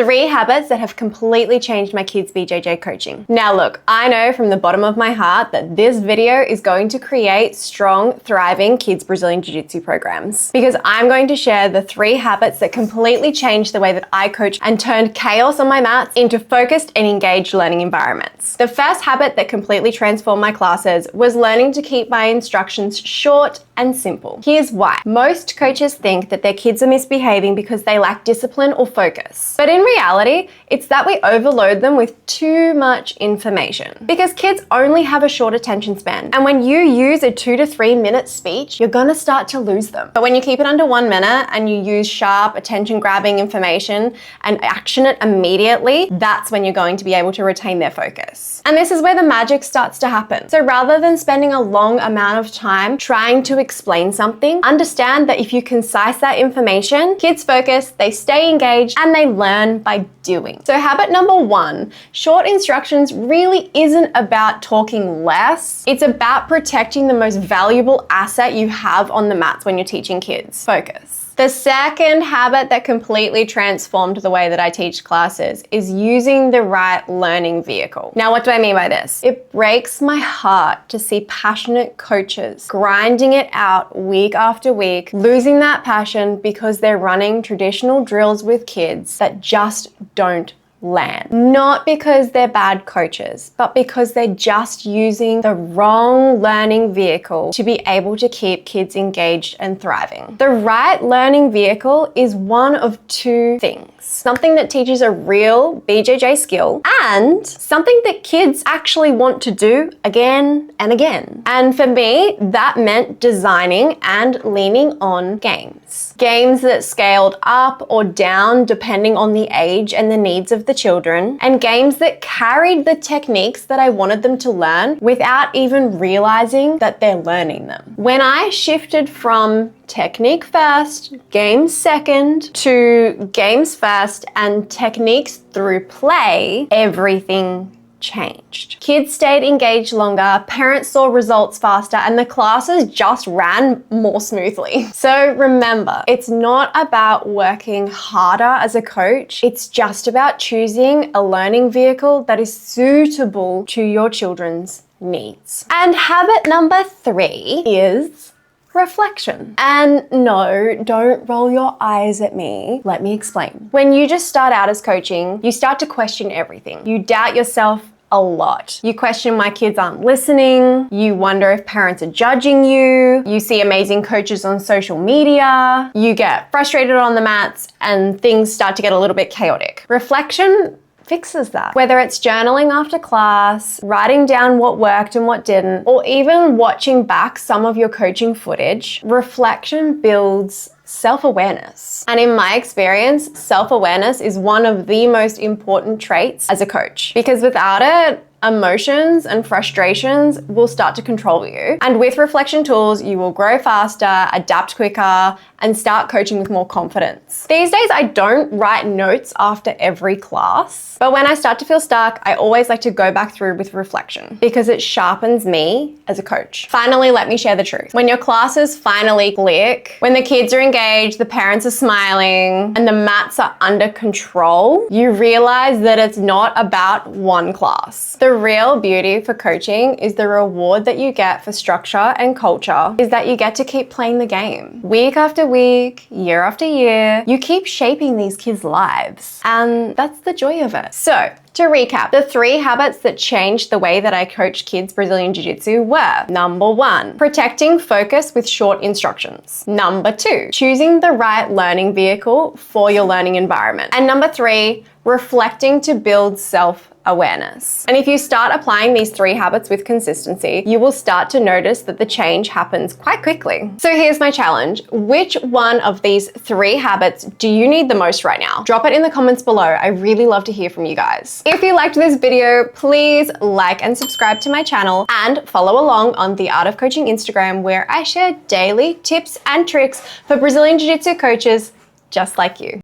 3 habits that have completely changed my kids' BJJ coaching. Now look, I know from the bottom of my heart that this video is going to create strong, thriving kids Brazilian Jiu-Jitsu programs, because I'm going to share the 3 habits that completely changed the way that I coach and turned chaos on my mats into focused and engaged learning environments. The first habit that completely transformed my classes was learning to keep my instructions short and simple. Here's why. Most coaches think that their kids are misbehaving because they lack discipline or focus. But in reality, it's that we overload them with too much information. Because kids only have a short attention span. And when you use a 2 to 3 minute speech, you're gonna start to lose them. But when you keep it under 1 minute and you use sharp, attention-grabbing information and action it immediately, that's when you're going to be able to retain their focus. And this is where the magic starts to happen. So rather than spending a long amount of time trying to explain something, understand that if you concise that information, kids focus, they stay engaged, and they learn by doing. So habit number 1, short instructions really isn't about talking less. It's about protecting the most valuable asset you have on the mats when you're teaching kids: focus. The second habit that completely transformed the way that I teach classes is using the right learning vehicle. Now, what do I mean by this? It breaks my heart to see passionate coaches grinding it out week after week, losing that passion because they're running traditional drills with kids that just don't land. Not because they're bad coaches, but because they're just using the wrong learning vehicle to be able to keep kids engaged and thriving. The right learning vehicle is one of 2 things. Something that teaches a real BJJ skill and something that kids actually want to do again and again. And for me, that meant designing and leaning on games. Games that scaled up or down depending on the age and the needs of the children, and games that carried the techniques that I wanted them to learn without even realizing that they're learning them. When I shifted from technique first, games second, to games first and techniques through play, everything changed. Kids stayed engaged longer, parents saw results faster, and the classes just ran more smoothly. So remember, it's not about working harder as a coach. It's just about choosing a learning vehicle that is suitable to your children's needs. And habit number 3 is reflection. And no, don't roll your eyes at me. Let me explain. When you just start out as coaching, you start to question everything. You doubt yourself a lot. You question why kids aren't listening. You wonder if parents are judging you. You see amazing coaches on social media. You get frustrated on the mats and things start to get a little bit chaotic. Reflection fixes that. Whether it's journaling after class, writing down what worked and what didn't, or even watching back some of your coaching footage, reflection builds self-awareness. And in my experience, self-awareness is one of the most important traits as a coach, because without it, emotions and frustrations will start to control you. And with reflection tools, you will grow faster, adapt quicker, and start coaching with more confidence. These days, I don't write notes after every class, but when I start to feel stuck, I always like to go back through with reflection because it sharpens me as a coach. Finally, let me share the truth. When your classes finally click, when the kids are engaged, the parents are smiling, and the mats are under control, you realize that it's not about one class. The real beauty for coaching is the reward that you get for structure and culture is that you get to keep playing the game. Week after week, year after year, you keep shaping these kids' lives. And that's the joy of it. So, to recap, the 3 habits that changed the way that I coach kids Brazilian Jiu-Jitsu were: number 1, protecting focus with short instructions. Number 2, choosing the right learning vehicle for your learning environment. And number 3, reflecting to build self-awareness. And if you start applying these 3 habits with consistency, you will start to notice that the change happens quite quickly. So here's my challenge. Which one of these 3 habits do you need the most right now? Drop it in the comments below. I really love to hear from you guys. If you liked this video, please like and subscribe to my channel and follow along on The Art of Coaching Instagram, where I share daily tips and tricks for Brazilian Jiu-Jitsu coaches just like you.